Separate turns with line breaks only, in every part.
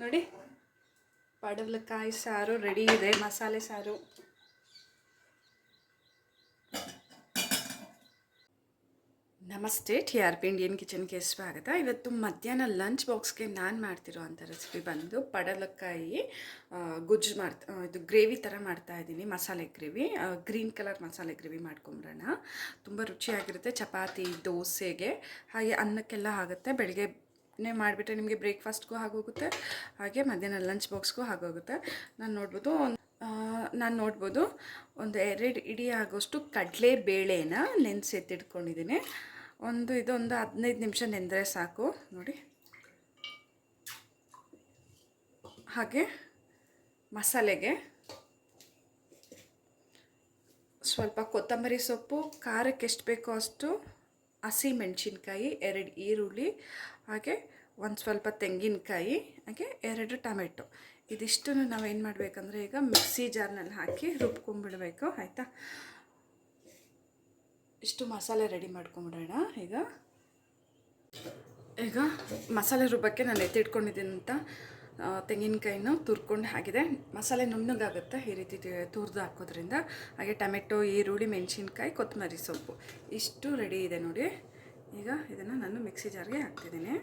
ನೋಡಿ, ಪಡವಲಕಾಯಿ ಸಾರು ರೆಡಿ ಇದೆ. ಮಸಾಲೆ ಸಾರು. ನಮಸ್ತೆ, TRP ಇಂಡಿಯನ್ ಕಿಚನ್ಗೆ ಸ್ವಾಗತ. ಇವತ್ತು ಮಧ್ಯಾಹ್ನ ಲಂಚ್ ಬಾಕ್ಸ್ಗೆ ನಾನು ಮಾಡ್ತಿರೋ ಅಂಥ ರೆಸಿಪಿ ಬಂದು ಪಡವಲಕಾಯಿ ಗುಜ್ಜು ಇದು ಗ್ರೇವಿ ಥರ ಮಾಡ್ತಾಯಿದ್ದೀನಿ. ಮಸಾಲೆ ಗ್ರೇವಿ, ಗ್ರೀನ್ ಕಲರ್ ಮಸಾಲೆ ಗ್ರೇವಿ ಮಾಡ್ಕೊಂಬಿಡೋಣ. ತುಂಬ ರುಚಿಯಾಗಿರುತ್ತೆ. ಚಪಾತಿ, ದೋಸೆಗೆ, ಹಾಗೆ ಅನ್ನಕ್ಕೆಲ್ಲ ಆಗುತ್ತೆ. ಬೆಳಗ್ಗೆ ಮಾಡಿಬಿಟ್ರೆ ನಿಮಗೆ ಬ್ರೇಕ್ಫಾಸ್ಟ್ಗೂ ಆಗೋಗುತ್ತೆ, ಹಾಗೆ ಮಧ್ಯಾಹ್ನ ಲಂಚ್ ಬಾಕ್ಸ್ಗೂ ಆಗೋಗುತ್ತೆ. ನಾನು ನೋಡ್ಬೋದು ಒಂದು 2 ಇಡೀ ಆಗೋಷ್ಟು ಕಡಲೆ ಬೇಳೆನ ನೆನೆಸೆತ್ತಿಟ್ಕೊಂಡಿದ್ದೀನಿ. ಇದೊಂದು 15 ನಿಮಿಷ ನೆಂದರೆ ಸಾಕು. ನೋಡಿ, ಹಾಗೆ ಮಸಾಲೆಗೆ ಸ್ವಲ್ಪ ಕೊತ್ತಂಬರಿ ಸೊಪ್ಪು, ಖಾರಕ್ಕೆ ಎಷ್ಟು ಬೇಕೋ ಅಷ್ಟು ಹಸಿ ಮೆಣಸಿನ್ಕಾಯಿ, 2 ಈರುಳ್ಳಿ, ಹಾಗೆ ಒಂದು ಸ್ವಲ್ಪ ತೆಂಗಿನಕಾಯಿ, ಹಾಗೆ 2 ಟೊಮೆಟೊ. ಇದಿಷ್ಟನ್ನು ನಾವೇನು ಮಾಡಬೇಕಂದ್ರೆ ಈಗ ಮಿಕ್ಸಿ ಜಾರ್ನಲ್ಲಿ ಹಾಕಿ ರುಬ್ಕೊಂಡ್ಬಿಡಬೇಕು. ಆಯಿತಾ? ಇಷ್ಟು ಮಸಾಲೆ ರೆಡಿ ಮಾಡ್ಕೊಂಬಿಡೋಣ. ಈಗ ಮಸಾಲೆ ರುಬ್ಬಕ್ಕೆ ನಾನು ಎತ್ತಿಟ್ಕೊಂಡಿದ್ದೀನಂತ ತೆಂಗಿನಕಾಯಿನ ತುರ್ಕೊಂಡು ಆಗಿದೆ. ಮಸಾಲೆ ನುಣ್ಣಗಾಗುತ್ತೆ ಈ ರೀತಿ ತುರಿದು ಹಾಕೋದ್ರಿಂದ. ಹಾಗೆ ಟೊಮೆಟೊ, ಈರುಳ್ಳಿ, ಮೆಣಸಿನ್ಕಾಯಿ, ಕೊತ್ತಂಬರಿ ಸೊಪ್ಪು ಇಷ್ಟು ರೆಡಿ ಇದೆ ನೋಡಿ. ಈಗ ಇದನ್ನು ನಾನು ಮಿಕ್ಸಿ ಜಾರ್ಗೆ ಹಾಕ್ತಿದ್ದೀನಿ.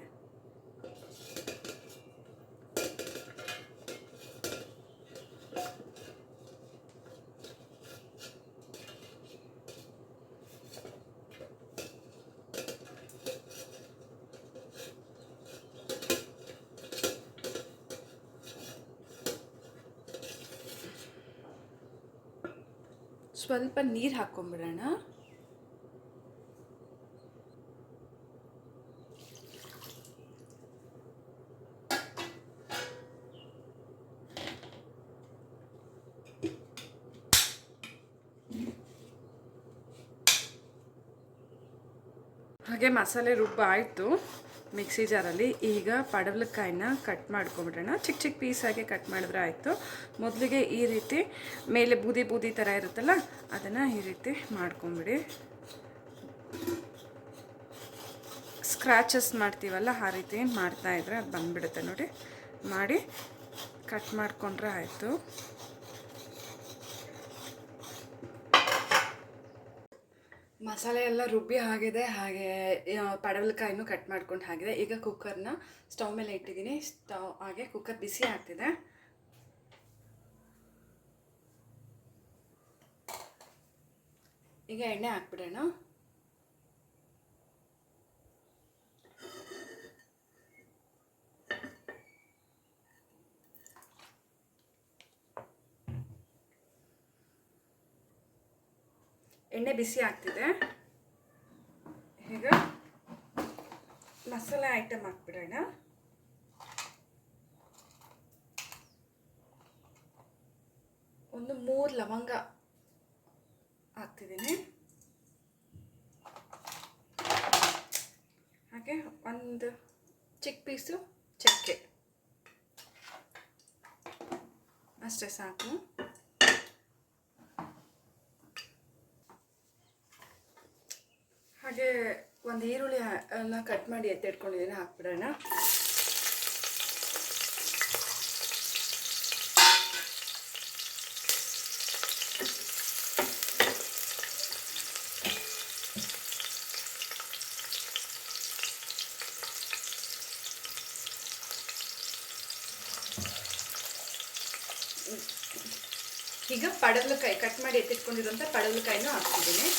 ಸ್ವಲ್ಪ ನೀರು ಹಾಕ್ಕೊಂಬಿಡೋಣ. ಹಾಗೆ ಮಸಾಲೆ ರುಬ್ಬ ಆಯಿತು ಮಿಕ್ಸಿ ಜಾರಲ್ಲಿ. ಈಗ ಪಡವಲಕಾಯಿನ ಕಟ್ ಮಾಡ್ಕೊಂಬಿಡೋಣ. ಚಿಕ್ಕ ಚಿಕ್ಕ ಪೀಸಾಗಿ ಕಟ್ ಮಾಡಿದ್ರೆ ಆಯಿತು. ಮೊದಲಿಗೆ ಈ ರೀತಿ ಮೇಲೆ ಬೂದಿ ಬೂದಿ ಥರ ಇರುತ್ತಲ್ಲ, ಅದನ್ನು ಈ ರೀತಿ ಮಾಡ್ಕೊಂಬಿಡಿ. ಸ್ಕ್ರ್ಯಾಚಸ್ ಮಾಡ್ತೀವಲ್ಲ, ಆ ರೀತಿ ಮಾಡ್ತಾಯಿದ್ರೆ ಅದು ಬಂದುಬಿಡುತ್ತೆ ನೋಡಿ. ಮಾಡಿ ಕಟ್ ಮಾಡಿಕೊಂಡ್ರೆ ಆಯಿತು. ಮಸಾಲೆ ಎಲ್ಲ ರುಬ್ಬಿ ಆಗಿದೆ, ಹಾಗೆ ಪಡವಲಕಾಯಿನೂ ಕಟ್ ಮಾಡ್ಕೊಂಡು ಆಗಿದೆ. ಈಗ ಕುಕ್ಕರ್ನ ಸ್ಟವ್ ಮೇಲೆ ಇಟ್ಟಿದ್ದೀನಿ. ಹಾಗೆ ಕುಕ್ಕರ್ ಬಿಸಿ ಆಗ್ತಿದೆ. ಈಗ ಎಣ್ಣೆ ಹಾಕ್ಬಿಡೋಣ. ಎಣ್ಣೆ ಬಿಸಿ ಆಗ್ತಿದೆ. ಈಗ ಮಸಾಲೆ ಐಟಮ್ ಹಾಕ್ಬಿಡೋಣ. ಒಂದು 3 ಲವಂಗ ಹಾಕ್ತಿದ್ದೀನಿ. ಹಾಗೆ ಒಂದು ಚಿಕ್ಕ ಪೀಸು ಚಕ್ಕೆ, ಅಷ್ಟೇ ಸಾಕು. ಹಾಗೆ ಒಂದು ಈರುಳ್ಳಿ ಎಲ್ಲ ಕಟ್ ಮಾಡಿ ಎತ್ತಿಟ್ಕೊಂಡಿದ್ದೀನಿ, ಹಾಕ್ಬಿಡೋಣ. ಈಗ ಪಡವಲಕಾಯಿ ಕಟ್ ಮಾಡಿ ಎತ್ತಿಟ್ಕೊಂಡಿರೋಂಥ ಪಡವಲಕಾಯಿನೂ ಹಾಕ್ತಿದ್ದೀನಿ.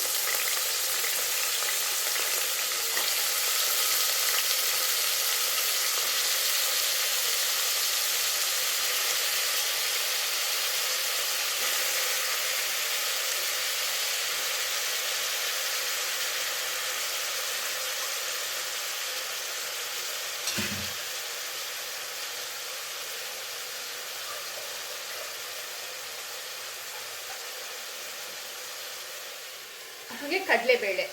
ಹಾಗೆ ಕಡಲೆಬೇಳೆ,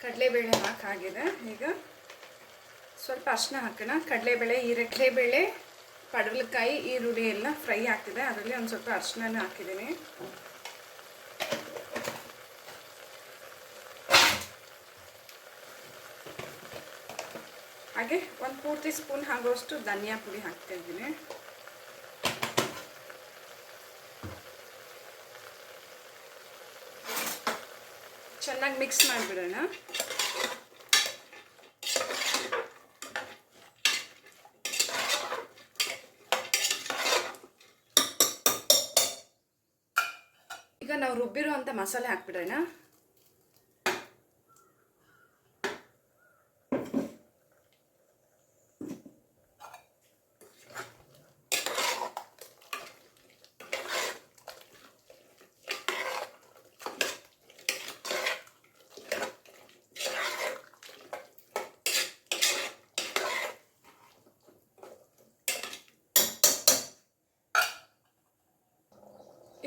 ಕಡಲೆಬೇಳೆ ಹಾಕಾಗಿದೆ. ಈಗ ಸ್ವಲ್ಪ ಅರಿಶಿನ ಹಾಕೋಣ. ಕಡಲೆಬೇಳೆ, ಕಡಲೆಬೇಳೆ, ಪಡವಲಕಾಯಿ, ಈರುಳ್ಳಿ ಎಲ್ಲ ಫ್ರೈ ಆಗ್ತಿದೆ. ಅದರಲ್ಲಿ ಒಂದು ಸ್ವಲ್ಪ ಅರಿಶಿನ ಹಾಕಿದ್ದೀನಿ. ಹಾಗೆ ಒಂದು ಪೂರ್ತಿ ಸ್ಪೂನ್ ಆಗುವಷ್ಟು ಧನಿಯಾ ಪುಡಿ ಹಾಕ್ತಾ ಇದ್ದೀನಿ. ಚೆನ್ನಾಗಿ ಮಿಕ್ಸ್ ಮಾಡಿಬಿಡೋಣ. ಈಗ ನಾವು ರುಬ್ಬಿರುವಂಥ ಮಸಾಲೆ ಹಾಕ್ಬಿಡೋಣ.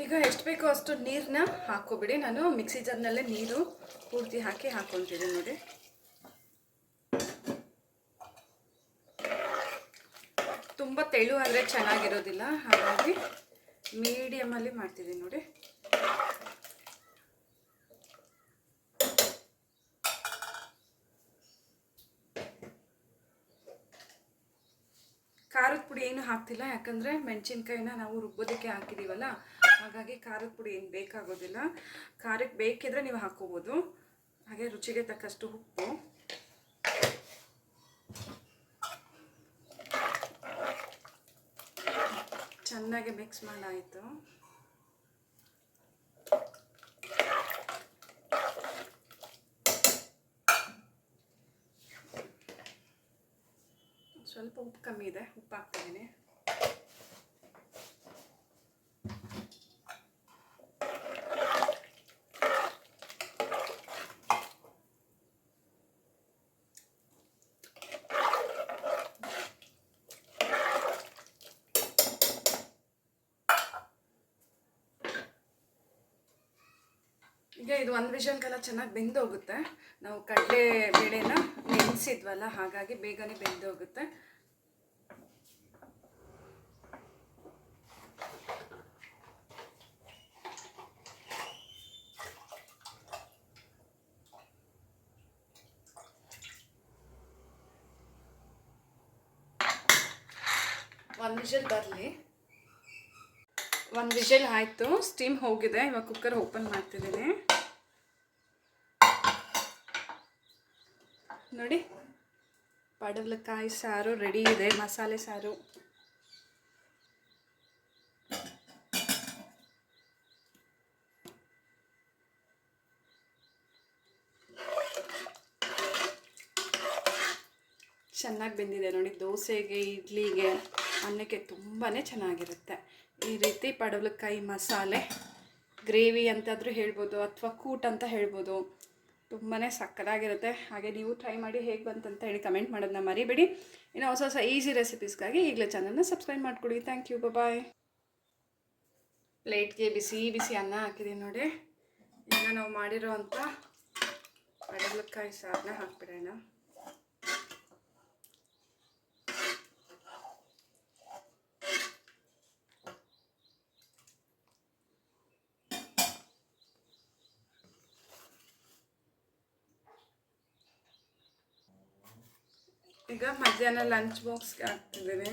ಈಗ ಎಷ್ಟು ಬೇಕೋ ಅಷ್ಟು ನೀರನ್ನ ಹಾಕ್ಕೊಬಿಡಿ. ನಾನು ಮಿಕ್ಸಿ ಜಾರ್ನಲ್ಲೇ ನೀರು ಪೂರ್ತಿ ಹಾಕ್ಕೊತಿದ್ದೀನಿ ನೋಡಿ. ತುಂಬ ತೆಳು ಆದರೆ ಚೆನ್ನಾಗಿರೋದಿಲ್ಲ, ಹಾಗಾಗಿ ಮೀಡಿಯಮಲ್ಲಿ ಮಾಡ್ತಿದ್ದೀನಿ ನೋಡಿ. ಖಾರದ ಪುಡಿ ಏನು ಹಾಕ್ತಿಲ್ಲ, ಯಾಕಂದರೆ ಮೆಣಸಿನ್ಕಾಯಿನ ನಾವು ರುಬ್ಬೋದಕ್ಕೆ ಹಾಕಿದ್ದೀವಲ್ಲ, ಹಾಗಾಗಿ ಖಾರದ ಪುಡಿ ಏನು ಬೇಕಾಗೋದಿಲ್ಲ. ಖಾರಕ್ಕೆ ಬೇಕಿದ್ರೆ ನೀವು ಹಾಕ್ಕೋಬೋದು. ಹಾಗೆ ರುಚಿಗೆ ತಕ್ಕಷ್ಟು ಉಪ್ಪು. ಚೆನ್ನಾಗಿ ಮಿಕ್ಸ್ ಮಾಡಾಯಿತು. ಸ್ವಲ್ಪ ಉಪ್ಪು ಕಮ್ಮಿ ಇದೆ, ಉಪ್ಪು ಹಾಕ್ತಿದ್ದೀನಿ. ಈಗ ಇದು ಒಂದು ವಿಷಲ್ಗೆಲ್ಲ ಚೆನ್ನಾಗಿ ಬೆಂದು ಹೋಗುತ್ತೆ. ನಾವು ಕಡಲೆ ಬೇಳೆನ ನೆನೆಸಿದ್ವಲ್ಲ, ಹಾಗಾಗಿ ಬೇಗನೆ ಬೆಂದು ಹೋಗುತ್ತೆ. ಒಂದು ವಿಷಲ್ ಬರಲಿ. ಒಂದು ವಿಷಲ್ ಆಯಿತು, ಸ್ಟೀಮ್ ಹೋಗಿದೆ. ಇವಾಗ ಕುಕ್ಕರ್ ಓಪನ್ ಮಾಡ್ತಿದ್ದೀನಿ ನೋಡಿ. ಪಡವಲಕಾಯಿ ಸಾರು ರೆಡಿ ಇದೆ, ಮಸಾಲೆ ಸಾರು. ಚೆನ್ನಾಗಿ ಬೆಂದಿದೆ ನೋಡಿ. ದೋಸೆಗೆ, ಇಡ್ಲಿಗೆ, ಅನ್ನಕ್ಕೆ ತುಂಬಾ ಚೆನ್ನಾಗಿರುತ್ತೆ. ಈ ರೀತಿ ಪಡವಲಕಾಯಿ ಮಸಾಲೆ ಗ್ರೇವಿ ಅಂತಾದರೂ ಹೇಳ್ಬೋದು, ಅಥವಾ ಕೂಟ್ ಅಂತ ಹೇಳ್ಬೋದು. ತುಂಬಾ ಸಕ್ಕತ್ತಾಗಿರುತ್ತೆ. ಹಾಗೆ ನೀವು ಟ್ರೈ ಮಾಡಿ ಹೇಗೆ ಬಂತಂತ ಹೇಳಿ ಕಮೆಂಟ್ ಮಾಡೋದನ್ನ ಮರಿಬೇಡಿ. ಇನ್ನು ಹೊಸ ಹೊಸ ಈಸಿ ರೆಸಿಪೀಸ್ಗಾಗಿ ಈಗಲೇ ಚಾನಲ್ನ ಸಬ್ಸ್ಕ್ರೈಬ್ ಮಾಡಿಕೊಡಿ. Thank you, bye. ಪ್ಲೇಟ್ಗೆ ಬಿಸಿ ಬಿಸಿ ಅನ್ನ ಹಾಕಿದ್ದೀನಿ ನೋಡಿ. ಈಗ ನಾವು ಮಾಡಿರೋ ಅಂಥ ಪಡವಲಕಾಯಿ ಸಾರನ್ನ ಹಾಕ್ಬಿಡೋಣ. ಈಗ ಮಧ್ಯಾಹ್ನ ಲಂಚ್ ಬಾಕ್ಸ್ಗೆ ಹಾಕ್ತಿದ್ದೀನಿ.